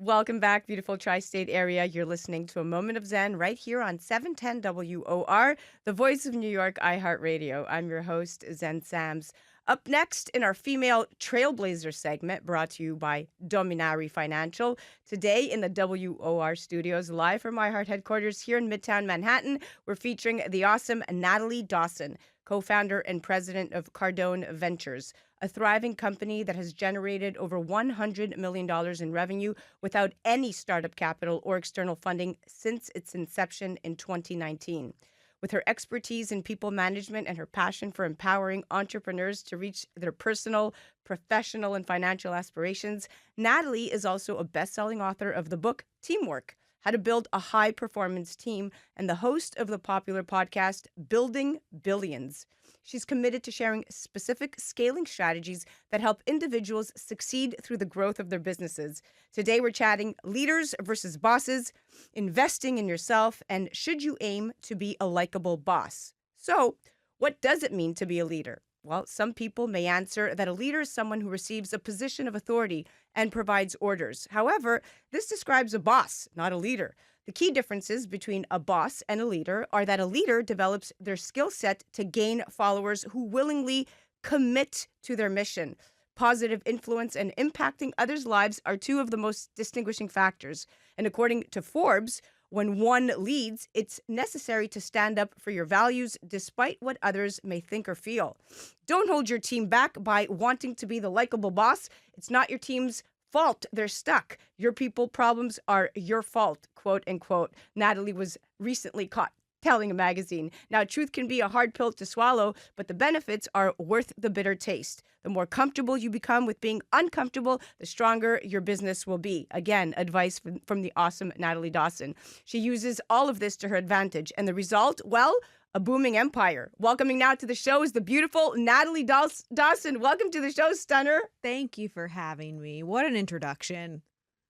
Welcome back, beautiful tri-state area. You're listening to A Moment of Zen right here on 710 WOR, the voice of New York, iHeart Radio. I'm your host, Zen Sams. Up next in our female Trailblazer segment, brought to you by Dominari Financial. Today in the WOR studios, live from iHeart headquarters here in Midtown Manhattan, we're featuring the awesome Natalie Dawson, co-founder and president of Cardone Ventures, a thriving company that has generated over $100 million in revenue without any startup capital or external funding since its inception in 2019. With her expertise in people management and her passion for empowering entrepreneurs to reach their personal, professional, and financial aspirations, Natalie is also a best-selling author of the book Teamwork: How to Build a High-Performance Team, and the host of the popular podcast Building Billions. She's committed to sharing specific scaling strategies that help individuals succeed through the growth of their businesses. Today, we're chatting leaders versus bosses, investing in yourself, and should you aim to be a likable boss? So, what does it mean to be a leader? Well, some people may answer that a leader is someone who receives a position of authority and provides orders. However, this describes a boss, not a leader. The key differences between a boss and a leader are that a leader develops their skill set to gain followers who willingly commit to their mission. Positive influence and impacting others' lives are two of the most distinguishing factors. And according to Forbes, when one leads, it's necessary to stand up for your values despite what others may think or feel. Don't hold your team back by wanting to be the likable boss. It's not your team's fault they're stuck. Your people problems are your fault, quote unquote. Natalie was recently caught telling a magazine. Now, truth can be a hard pill to swallow, but the benefits are worth the bitter taste. The more comfortable you become with being uncomfortable, the stronger your business will be. Again, advice from the awesome Natalie Dawson. She uses all of this to her advantage. And the result, well, a booming empire. Welcoming now to the show is the beautiful Natalie Dawson. Welcome to the show, stunner. Thank you for having me. What an introduction.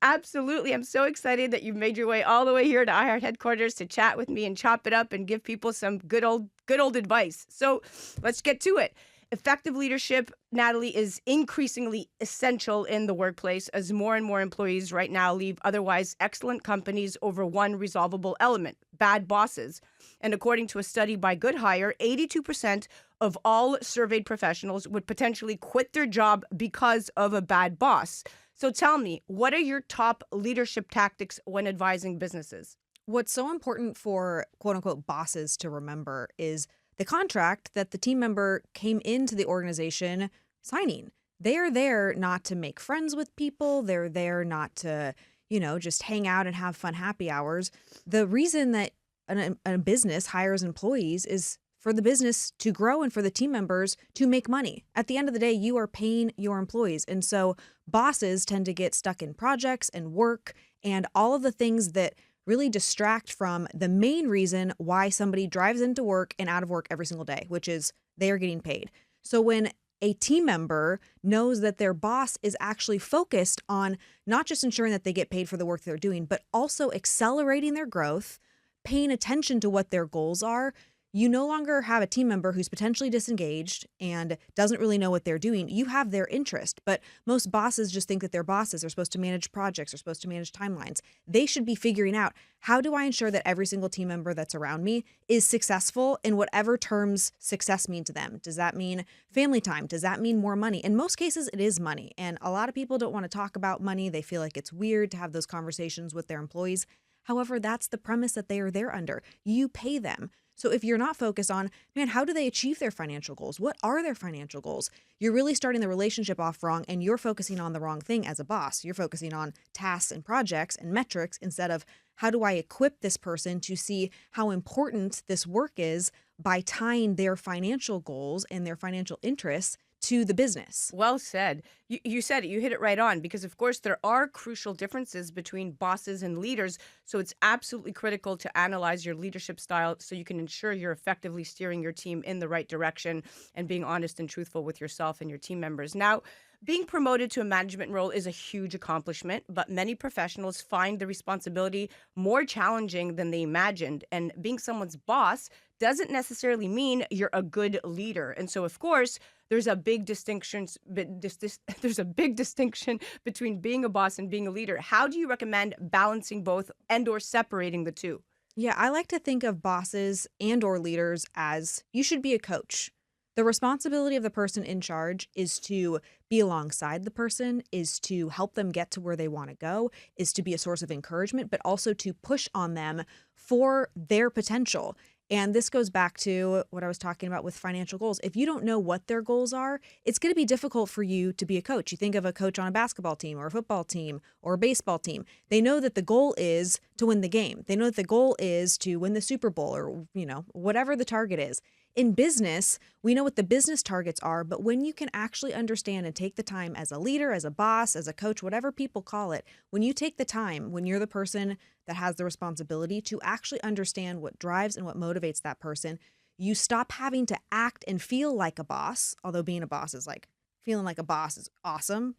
Absolutely. I'm so excited that you've made your way all the way here to iHeart headquarters to chat with me and chop it up and give people some good old advice. So let's get to it. Effective leadership, Natalie, is increasingly essential in the workplace as more and more employees right now leave otherwise excellent companies over one resolvable element: bad bosses. And according to a study by Good Hire, 82% of all surveyed professionals would potentially quit their job because of a bad boss. So tell me, what are your top leadership tactics when advising businesses? What's so important for quote unquote bosses to remember is the contract that the team member came into the organization signing. They are there not to make friends with people. They're there not to, just hang out and have fun happy hours. The reason that a business hires employees is for the business to grow and for the team members to make money. At the end of the day, you are paying your employees. And so bosses tend to get stuck in projects and work and all of the things that really distract from the main reason why somebody drives into work and out of work every single day, which is they are getting paid. So when a team member knows that their boss is actually focused on not just ensuring that they get paid for the work they're doing, but also accelerating their growth, paying attention to what their goals are, you no longer have a team member who's potentially disengaged and doesn't really know what they're doing. You have their interest, but most bosses just think that they're bosses. They're supposed to manage projects. They're supposed to manage timelines. They should be figuring out, how do I ensure that every single team member that's around me is successful in whatever terms success mean to them? Does that mean family time? Does that mean more money? In most cases, it is money. And a lot of people don't want to talk about money. They feel like it's weird to have those conversations with their employees. However, that's the premise that they are there under. You pay them. So if you're not focused on, how do they achieve their financial goals? What are their financial goals? You're really starting the relationship off wrong, and you're focusing on the wrong thing as a boss. You're focusing on tasks and projects and metrics instead of, how do I equip this person to see how important this work is by tying their financial goals and their financial interests to the business. Well said. You said it. You hit it right on, because, of course, there are crucial differences between bosses and leaders. So it's absolutely critical to analyze your leadership style so you can ensure you're effectively steering your team in the right direction and being honest and truthful with yourself and your team members. Now, being promoted to a management role is a huge accomplishment, but many professionals find the responsibility more challenging than they imagined. And being someone's boss doesn't necessarily mean you're a good leader. And so, of course, there's a big distinction, there's a big distinction between being a boss and being a leader. How do you recommend balancing both and or separating the two? Yeah, I like to think of bosses and or leaders as you should be a coach. The responsibility of the person in charge is to be alongside the person, is to help them get to where they want to go, is to be a source of encouragement, but also to push on them for their potential. And this goes back to what I was talking about with financial goals. If you don't know what their goals are, it's going to be difficult for you to be a coach. You think of a coach on a basketball team or a football team or a baseball team. They know that the goal is to win the game. They know that the goal is to win the Super Bowl or, whatever the target is. In business, we know what the business targets are, but when you can actually understand and take the time as a leader, as a boss, as a coach, whatever people call it, when you take the time, when you're the person that has the responsibility to actually understand what drives and what motivates that person, you stop having to act and feel like a boss, although being a boss is like, feeling like a boss is awesome,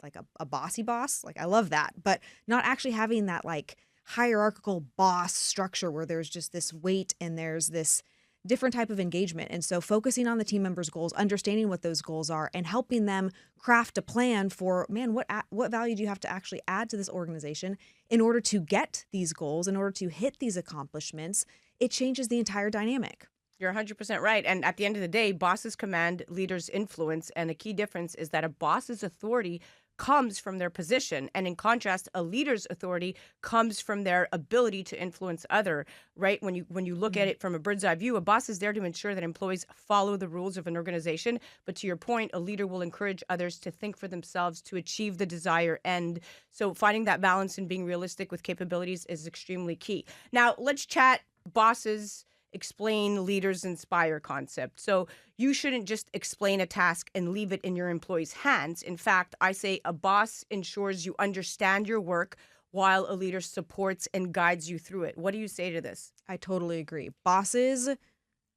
like a bossy boss. Like I love that, but not actually having that like hierarchical boss structure where there's just this weight and there's this different type of engagement. And so focusing on the team members' goals, understanding what those goals are, and helping them craft a plan for, man, what value do you have to actually add to this organization in order to get these goals, in order to hit these accomplishments, it changes the entire dynamic. You're 100% right. And at the end of the day, bosses command leaders' influence. And a key difference is that a boss's authority comes from their position. And in contrast, a leader's authority comes from their ability to influence other, right? When you look at it from a bird's eye view, a boss is there to ensure that employees follow the rules of an organization. But to your point, a leader will encourage others to think for themselves to achieve the desired end. So finding that balance and being realistic with capabilities is extremely key. Now, let's chat bosses explain, leaders inspire concept. So you shouldn't just explain a task and leave it in your employees' hands. In fact, I say a boss ensures you understand your work while a leader supports and guides you through it. What do you say to this? I totally agree. Bosses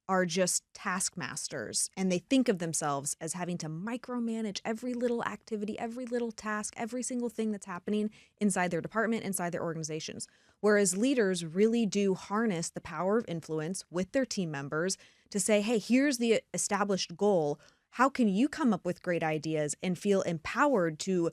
are just taskmasters, and they think of themselves as having to micromanage every little activity, every little task, every single thing that's happening inside their department, inside their organizations. Whereas leaders really do harness the power of influence with their team members to say, hey, here's the established goal. How can you come up with great ideas and feel empowered to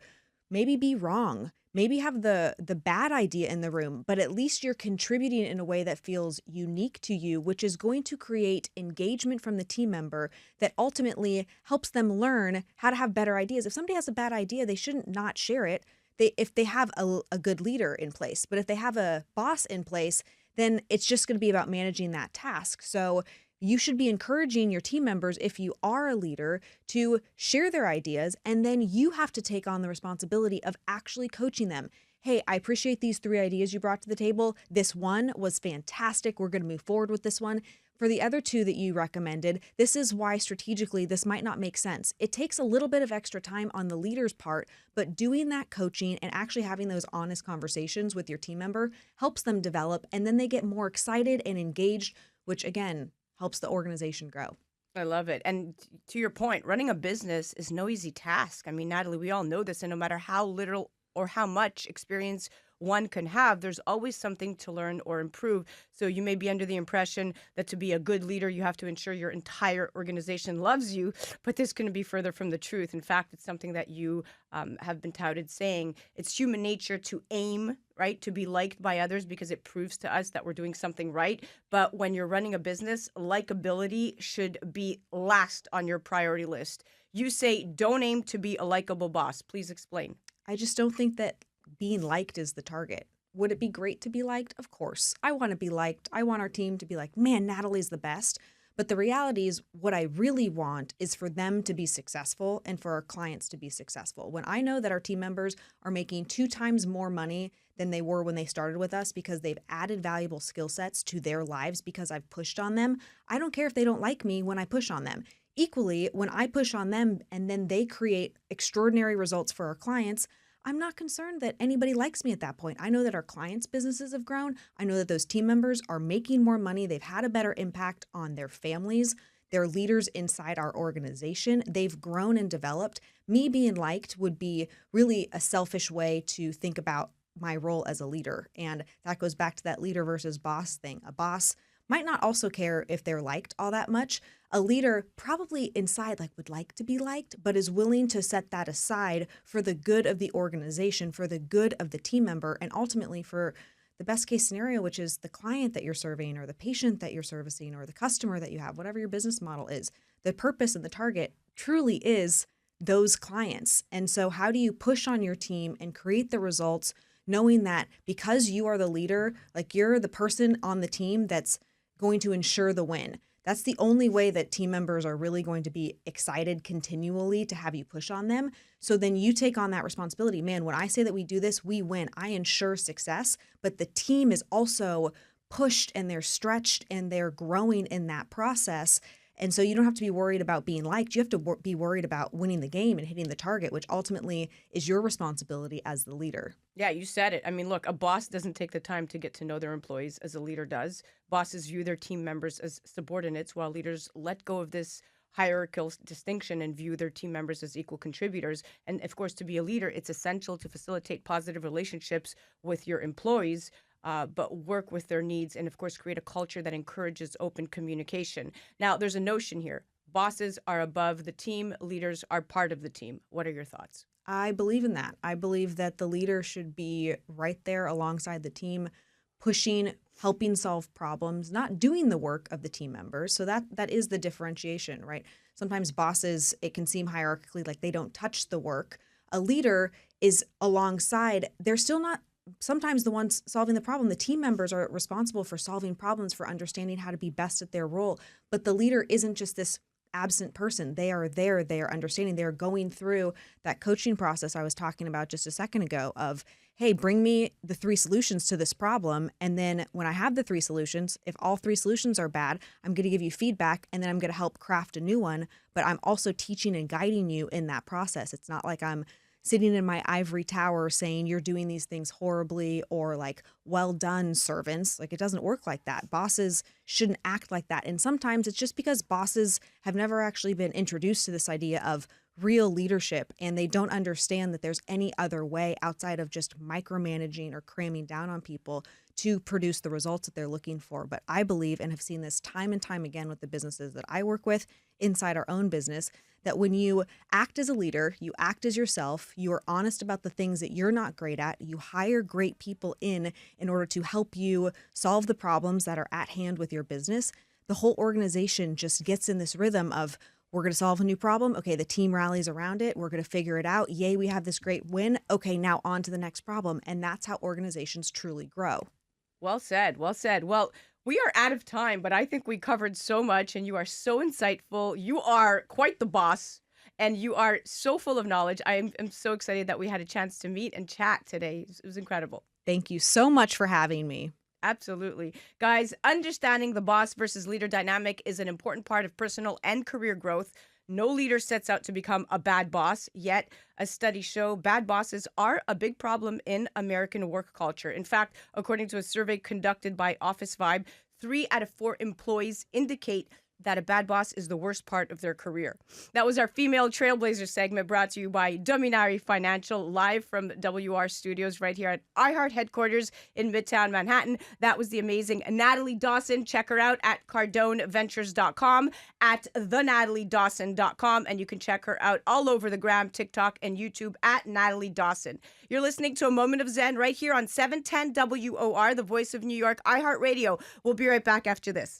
maybe be wrong, maybe have the bad idea in the room, but at least you're contributing in a way that feels unique to you, which is going to create engagement from the team member that ultimately helps them learn how to have better ideas. If somebody has a bad idea, they shouldn't not share it. If they have a good leader in place, but if they have a boss in place, then it's just going to be about managing that task. So you should be encouraging your team members, if you are a leader, to share their ideas, and then you have to take on the responsibility of actually coaching them. Hey, I appreciate these 3 ideas you brought to the table. This one was fantastic. We're going to move forward with this one. For the other 2 that you recommended, this is why strategically this might not make sense. It takes a little bit of extra time on the leader's part, but doing that coaching and actually having those honest conversations with your team member helps them develop, and then they get more excited and engaged, which again, helps the organization grow. I love it. And to your point, running a business is no easy task. I mean, Natalie, we all know this, and no matter how little or how much experience one can have, there's always something to learn or improve. So you may be under the impression that to be a good leader, you have to ensure your entire organization loves you, but this couldn't be further from the truth. In fact, it's something that you have been touted saying. It's human nature to aim, right, to be liked by others because it proves to us that we're doing something right. But when you're running a business, likability should be last on your priority list. You say don't aim to be a likable boss. Please explain. I just don't think that being liked is the target. Would it be great to be liked? Of course. I want to be liked. I want our team to be like, man, Natalie's the best. But the reality is what I really want is for them to be successful and for our clients to be successful. When I know that our team members are making 2 times more money than they were when they started with us because they've added valuable skill sets to their lives because I've pushed on them, I don't care if they don't like me when I push on them. Equally, when I push on them and then they create extraordinary results for our clients, I'm not concerned that anybody likes me at that point. I know that our clients' businesses have grown. I know that those team members are making more money. They've had a better impact on their families, their leaders inside our organization. They've grown and developed. Me being liked would be really a selfish way to think about my role as a leader. And that goes back to that leader versus boss thing. A boss might not also care if they're liked all that much. A leader probably inside like would like to be liked, but is willing to set that aside for the good of the organization, for the good of the team member, and ultimately for the best case scenario, which is the client that you're serving or the patient that you're servicing or the customer that you have, whatever your business model is. The purpose and the target truly is those clients. And so how do you push on your team and create the results knowing that because you are the leader, like you're the person on the team that's going to ensure the win. That's the only way that team members are really going to be excited continually to have you push on them. So then you take on that responsibility. Man, when I say that we do this, we win. I ensure success, but the team is also pushed and they're stretched and they're growing in that process. And so you don't have to be worried about being liked. You have to be worried about winning the game and hitting the target, which ultimately is your responsibility as the leader. Yeah, you said it. I mean, look, a boss doesn't take the time to get to know their employees as a leader does. Bosses view their team members as subordinates, while leaders let go of this hierarchical distinction and view their team members as equal contributors. And of course, to be a leader, it's essential to facilitate positive relationships with your employees, but work with their needs and, of course, create a culture that encourages open communication. Now, there's a notion here. Bosses are above the team. Leaders are part of the team. What are your thoughts? I believe in that. I believe that the leader should be right there alongside the team, pushing, helping solve problems, not doing the work of the team members. So that is the differentiation, right? Sometimes bosses, it can seem hierarchically like they don't touch the work. A leader is alongside. They're still not sometimes the ones solving the problem. The team members are responsible for solving problems, for understanding how to be best at their role. But the leader isn't just this absent person. They are there, they are understanding, they are going through that coaching process I was talking about just a second ago of, hey, bring me the 3 solutions to this problem. And then when I have the 3 solutions, if all 3 solutions are bad, I'm going to give you feedback and then I'm going to help craft a new one. But I'm also teaching and guiding you in that process. It's not like I'm sitting in my ivory tower saying you're doing these things horribly or like, well done, servants. Like, it doesn't work like that. Bosses shouldn't act like that. And sometimes it's just because bosses have never actually been introduced to this idea of real leadership and they don't understand that there's any other way outside of just micromanaging or cramming down on people to produce the results that they're looking for. But I believe, and have seen this time and time again with the businesses that I work with inside our own business, that when you act as a leader, you act as yourself, you are honest about the things that you're not great at, you hire great people in order to help you solve the problems that are at hand with your business, the whole organization just gets in this rhythm of, we're going to solve a new problem. Okay, the team rallies around it. We're going to figure it out. Yay, we have this great win. Okay, now on to the next problem. And that's how organizations truly grow. Well said. Well said. Well, we are out of time, but I think we covered so much and you are so insightful. You are quite the boss and you are so full of knowledge. I'm so excited that we had a chance to meet and chat today. It was incredible. Thank you so much for having me. Absolutely. Guys, understanding the boss versus leader dynamic is an important part of personal and career growth. No leader sets out to become a bad boss, yet as studies show bad bosses are a big problem in American work culture. In fact, according to a survey conducted by Office Vibe, 3 out of 4 employees indicate that a bad boss is the worst part of their career. That was our female Trailblazers segment brought to you by Dominari Financial, live from WR Studios right here at iHeart headquarters in Midtown Manhattan. That was the amazing Natalie Dawson. Check her out at CardoneVentures.com, at TheNatalieDawson.com, and you can check her out all over the gram, TikTok, and YouTube at Natalie Dawson. You're listening to A Moment of Zen right here on 710 WOR, the voice of New York, iHeart Radio. We'll be right back after this.